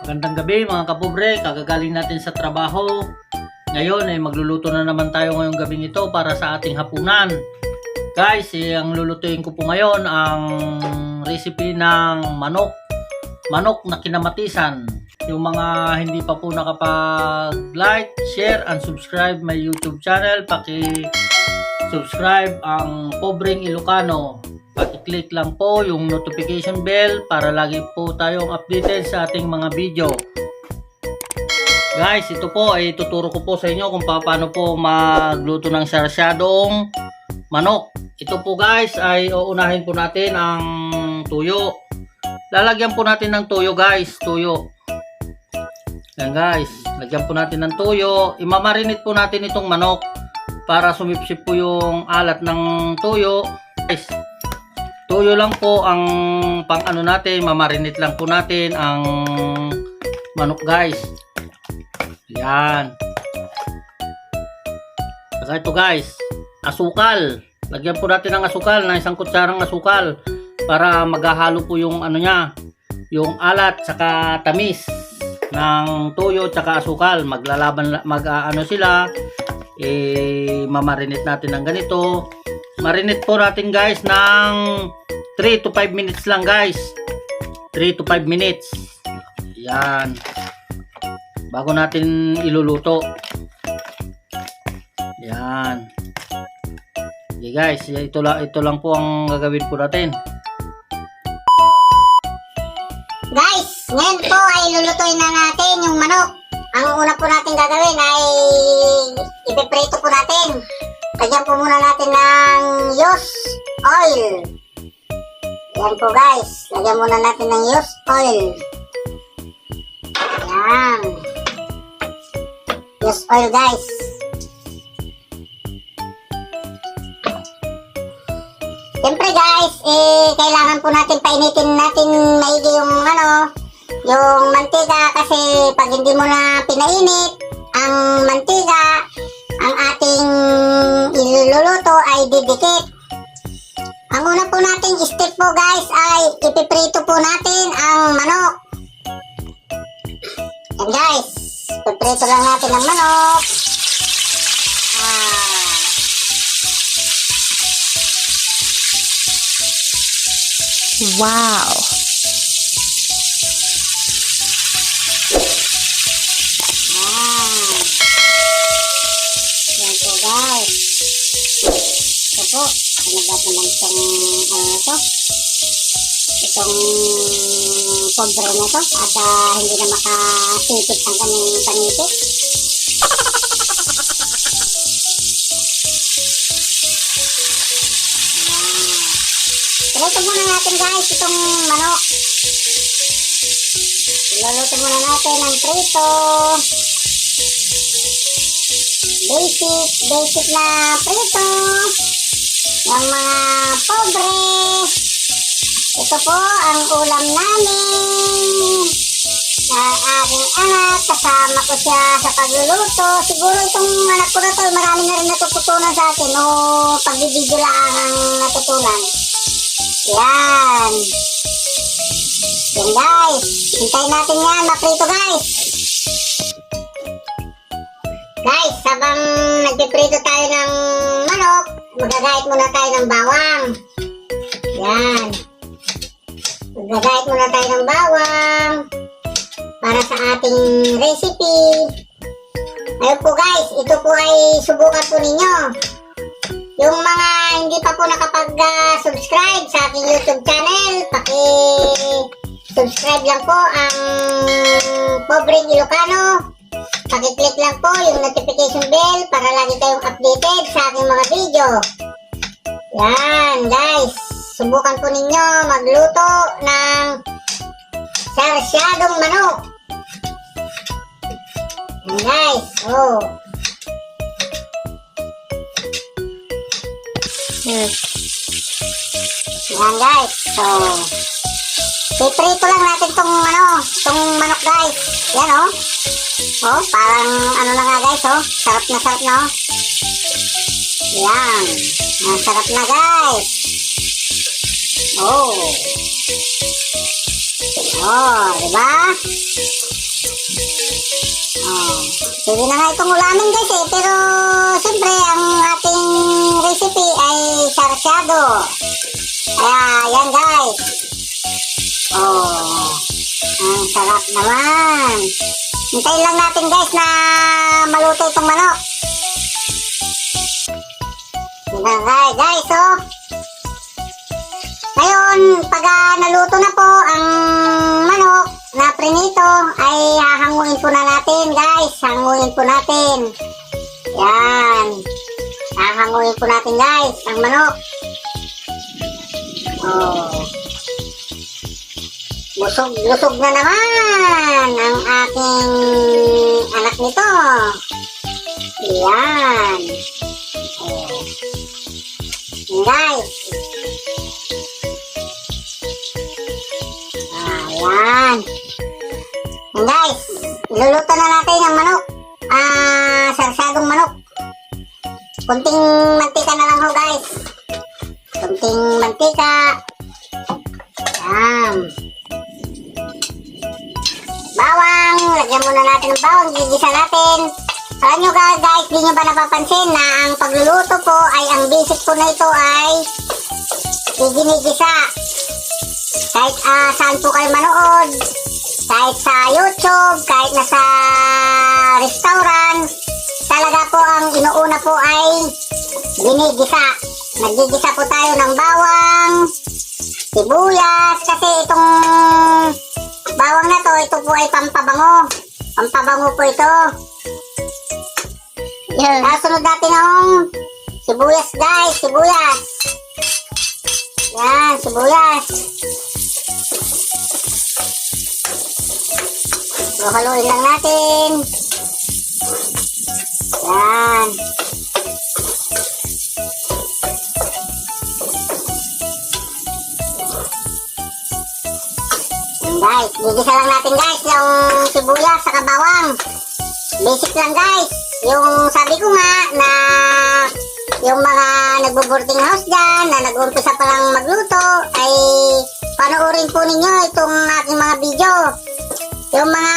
Gandang gabi mga kapobre, kagagaling natin sa trabaho. Ngayon ay magluluto na naman tayo ngayong gabing ito para sa ating hapunan. Guys, ang lulutuin ko po ngayon ang recipe ng manok. Manok na kinamatisan. Yung mga hindi pa po nakapag-like, share, and subscribe my YouTube channel, paki-subscribe ang Pobreng Ilocano. Paki-click lang po yung notification bell para lagi po tayong updated sa ating mga video. Guys, ito po ay tuturo ko po sa inyo kung paano po magluto ng sarsyadong manok. Ito po guys ay uunahin po natin ang tuyo. Lalagyan po natin ng tuyo guys, tuyo. Yan guys, lagyan po natin ng tuyo. Imamarinate po natin itong manok para sumipsip po yung alat ng tuyo. Guys, tuyo lang po ang pang ano natin, mamarinate lang po natin ang manok guys. Yan. Saka ito guys, asukal. Lagyan po natin ng asukal, ng isang kutsarang asukal para maghahalo po yung ano niya, yung alat saka tamis ng tuyo tsaka asukal. Maglalaban ano sila, mamarinate natin ng ganito. Marinate po natin guys ng 3 to 5 minutes lang guys. 3 to 5 minutes. Yan. Bago natin iluluto. Yan. Okay guys, ito lang po ang gagawin po natin. Guys, ngayon po ay lulutuin na natin yung manok. Ang una po natin gagawin ay ipiprito po natin. Lagyan po muna natin ng used oil. Yan po guys, lagyan muna natin ng used oil. Yan. Used oil guys. Siyempre guys, kailangan po natin painitin natin maigi yung yung mantika, kasi pag hindi mo na pinainit ang mantika, ang ating iluluto ay didikit. Ang una po nating step po guys ay ipiprito po natin ang manok. Yan guys, ipiprito lang natin ang manok. Wow! Yan po guys. Ito po, nagbat naman itong pobre na to, at hindi na makasipit ang kanyang panipit. Iluluto muna natin guys itong manok. Iluluto muna natin ng prito. Basic na prito. Yung mga pobre. Ito po ang ulam namin. Aking anak, kasama ko siya sa pagluluto. Siguro itong anak ko na to, marami na rin natututunan sa akin. O pagbibidyo lang ang natutunan. Yan. Yan guys. Hintayin natin yan maprito guys. Guys, habang nagpiprito tayo ng manok, magagayat muna tayo ng bawang. Yan. Magagayat muna tayo ng bawang para sa ating recipe. Ayun po guys, ito po ay subukan po ninyo. Yung mga hindi pa po nakapag-subscribe sa aking YouTube channel, paki-subscribe lang po ang Pobreng Ilocano. Paki-click lang po yung notification bell para lagi kayong updated sa aking mga video. Yan guys, subukan po ninyo magluto ng sarsyadong manok. Yan guys, oh. Yan guys, so piprito lang natin tong manok guys. Yan oh. Oh, parang ano na nga guys oh. Sarap na no. Yan. Ang sarap na guys. Oh. Oh, diba? Pwede na nga itong ulamin guys eh. Pero siyempre ang ating recipe ay sarsyado. Kaya yan guys. Oh, ang sarap naman. Hintayin lang natin guys na maluto itong manok. Yan guys oh. Ngayon, pag naluto na po ang manok na prinito, ay hahanguin po na natin guys. Hanguin po natin. Yan. Hahanguin po natin guys ang manok. Oh. Busog na naman ang aking anak nito. Yan. Oh. Yan guys. Ayan. Yan guys. Iluluto na natin ang manok. Sarsadong manok. Kunting mantika na lang ho guys. Kunting mantika. Yan. Bawang. Lagyan muna natin ng bawang. Gigisa natin. Alam nyo guys, di nyo ba napapansin na ang pagluluto po ay ang basic po na ito ay ginigisa. Kahit saan po kayo manood, kahit sa YouTube, kahit nasa restaurant, talaga po ang inuuna po ay ginigisa. Nagigisa po tayo ng bawang, sibuyas, kasi itong bawang na to, ito po ay pampabango. Pampabango po ito. Yan. Kasunod natin ang sibuyas guys, sibuyas. Yan, sibuyas. So, haluin lang natin. Yan. Yan guys, gigisa lang natin guys yung sibuyas sa bawang. Basic lang guys. Yung sabi ko nga na yung mga nagbo-boarding house dyan na nag-umpisa pa lang magluto ay panoorin po ninyo itong aking mga video. Yung mga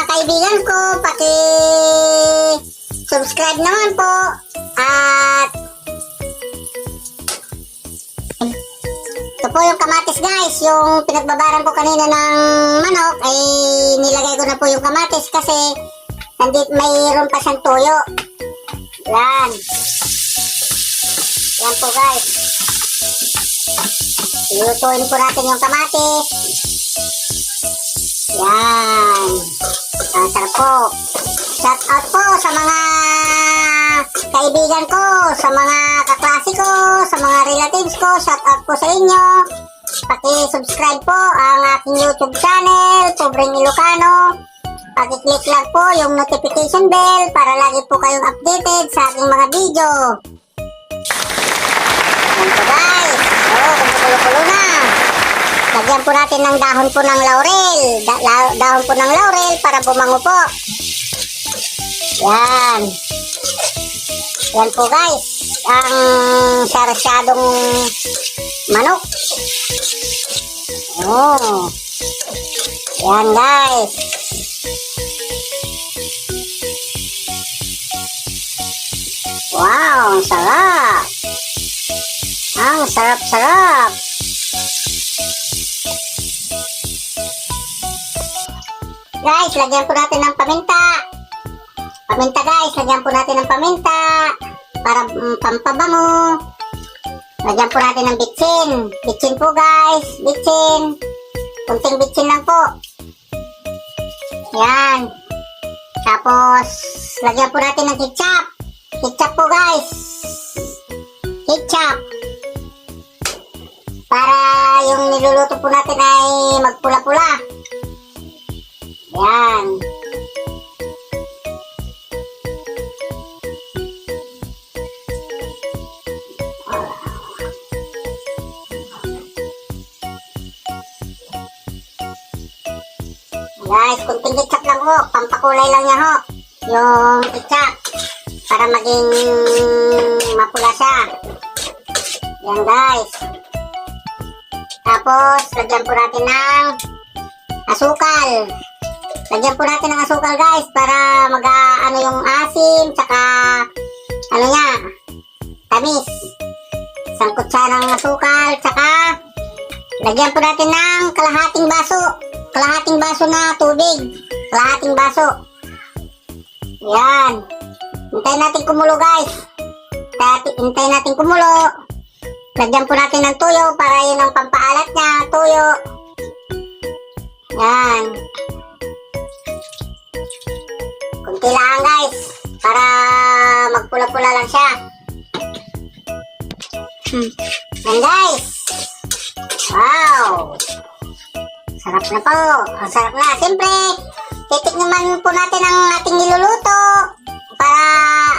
kaibigan ko, paki-subscribe naman po. At ito po yung kamatis guys. Yung pinagbabaran ko kanina ng manok ay nilagay ko na po yung kamatis kasi mayroon pa siyang toyo. Yan. Yan po guys. Ilutuin po natin yung kamatis. Yan. Ang sarap po. Shout out po sa mga kaibigan ko, sa mga kaklase ko, sa mga relatives ko. Shout out po sa inyo. Paki-subscribe po ang aking YouTube channel, Pobreng Ilocano. Paki-click lang po yung notification bell para lagi po kayong updated sa aking mga video. Yan po guys. Kumukulo-kulo na. Lagyan po natin ng dahon po ng laurel. Dahon po ng laurel para bumango po. Yan. Yan po guys. Ang sarsyadong manok. Oh. Yan guys. Wow, ang sarap. Ang sarap-sarap. Guys, lagyan po natin ng paminta. Paminta guys, lagyan po natin ng paminta para pampabango. Lagyan po natin ng bitsin. Bitsin po guys, bitsin. Kunting bitsin lang po. Yan. Tapos, lagyan po natin ng ketchup. Ketchup po guys. Ketchup. Para yung niluluto po natin ay magpula-pula. Yan. Guys, kunting ketchup lang ho. Pampakulay lang niya ho. Yung ketchup. Para maging mapula siya. Yan guys. Tapos, lagyan po natin ng asukal. Lagyan po natin ng asukal guys para mag-ano yung Lagyan po natin ng kalahating baso na tubig. Kalahating baso. Yan. Hintayin natin kumulo guys. Hintayin natin kumulo. Lagyan po natin ng tuyo para yun ang pampaalat niya. Tuyo. Yan. Kunti lang guys. Para magpula-pula lang siya. Yan guys. Wow. Sarap na po. Ang sarap na. Siyempre, titikman po natin ang ating niluluto para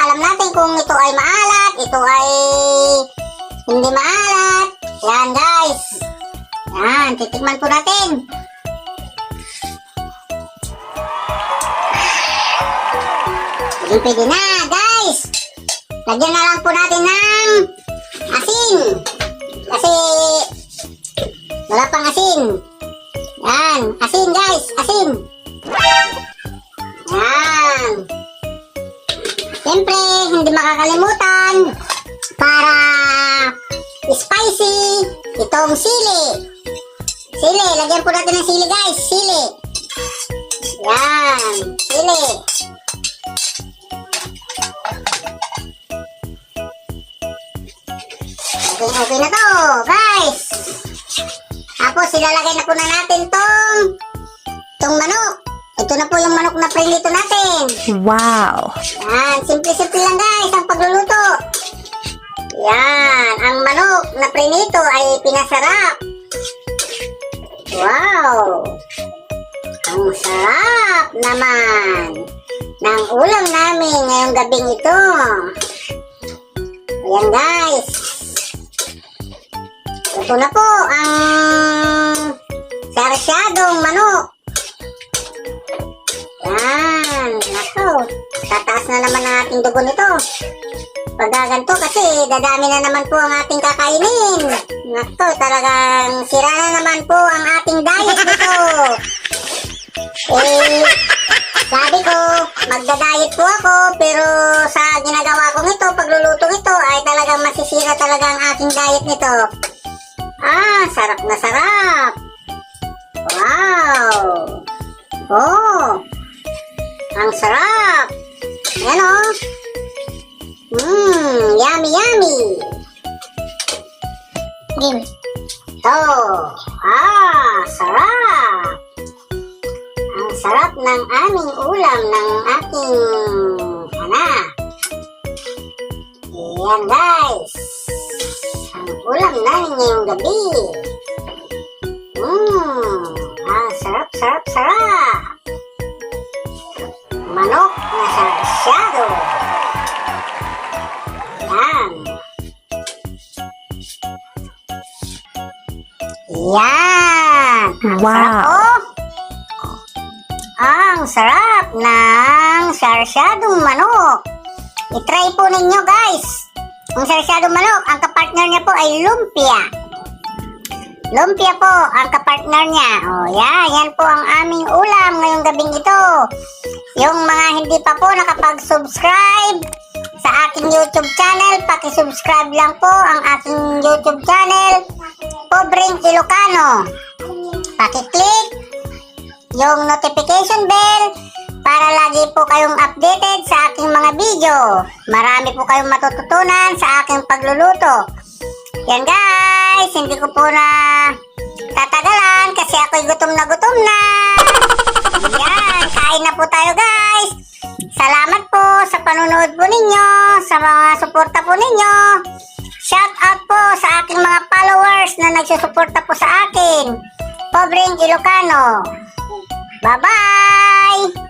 alam natin kung ito ay maalat, ito ay hindi maalat. Yan guys. Yan, titikman po natin. Pwede na guys. Lagyan na lang po natin ng asin. Kasi wala pang asin. Yan, asin guys, asin. Yan. Siyempre, hindi makakalimutan para spicy itong sili. Sili, lagyan po natin ng sili guys, sili. Yan, sili. Okay na to, guys. Tapos, ilalagay na po na natin tong manok. Ito na po yung manok na prinito natin. Wow! Yan, simple-simple lang guys ang pagluluto. Yan, ang manok na prinito ay pinasarap. Wow! Ang sarap naman ng ulam namin ngayong gabing ito. Ayan guys. Ito na po ang sarsyadong manok. Yan. Nako. Tataas na naman ang ating dugo nito. Pag ganito kasi dadami na naman po ang ating kakainin. Nako. Talagang sira na naman po ang ating diet nito. Sabi ko, magda-diet po ako, pero sa ginagawa kong ito, paglulutong ito, ay talagang masisira talaga ang aking diet nito. Sarap na sarap. Wow. Oh. Ang sarap. Ayan o. Yummy, yummy. Game. Sarap. Ang sarap ng aming ulam ng aking anak. Ayan guys. Ang ulam namin ngayong gabi. Sarap. Manok na sarsyado. Yan. Yan. Wow! Ang sarap ng sarsyadong manok. I-try po ninyo guys. Ang sarsyadong manok, ang kapartner niya po ay lumpia. Lumpia po ang kapartner niya. Yan po ang aming ulam ngayong gabing ito. Yung mga hindi pa po nakapag-subscribe sa aking YouTube channel, paki-subscribe lang po ang aking YouTube channel, Pobreng Ilocano. Paki-click yung notification bell para lagi po kayong updated sa aking mga video. Marami po kayong matututunan sa aking pagluluto. Yan guys, hindi ko po na tatagalan kasi ako'y gutom na. Yan, kain na po tayo guys. Salamat po sa panunood po ninyo, sa mga suporta po ninyo. Shout out po sa aking mga followers na nagsusuporta po sa akin. Pobreng Ilocano. Bye-bye!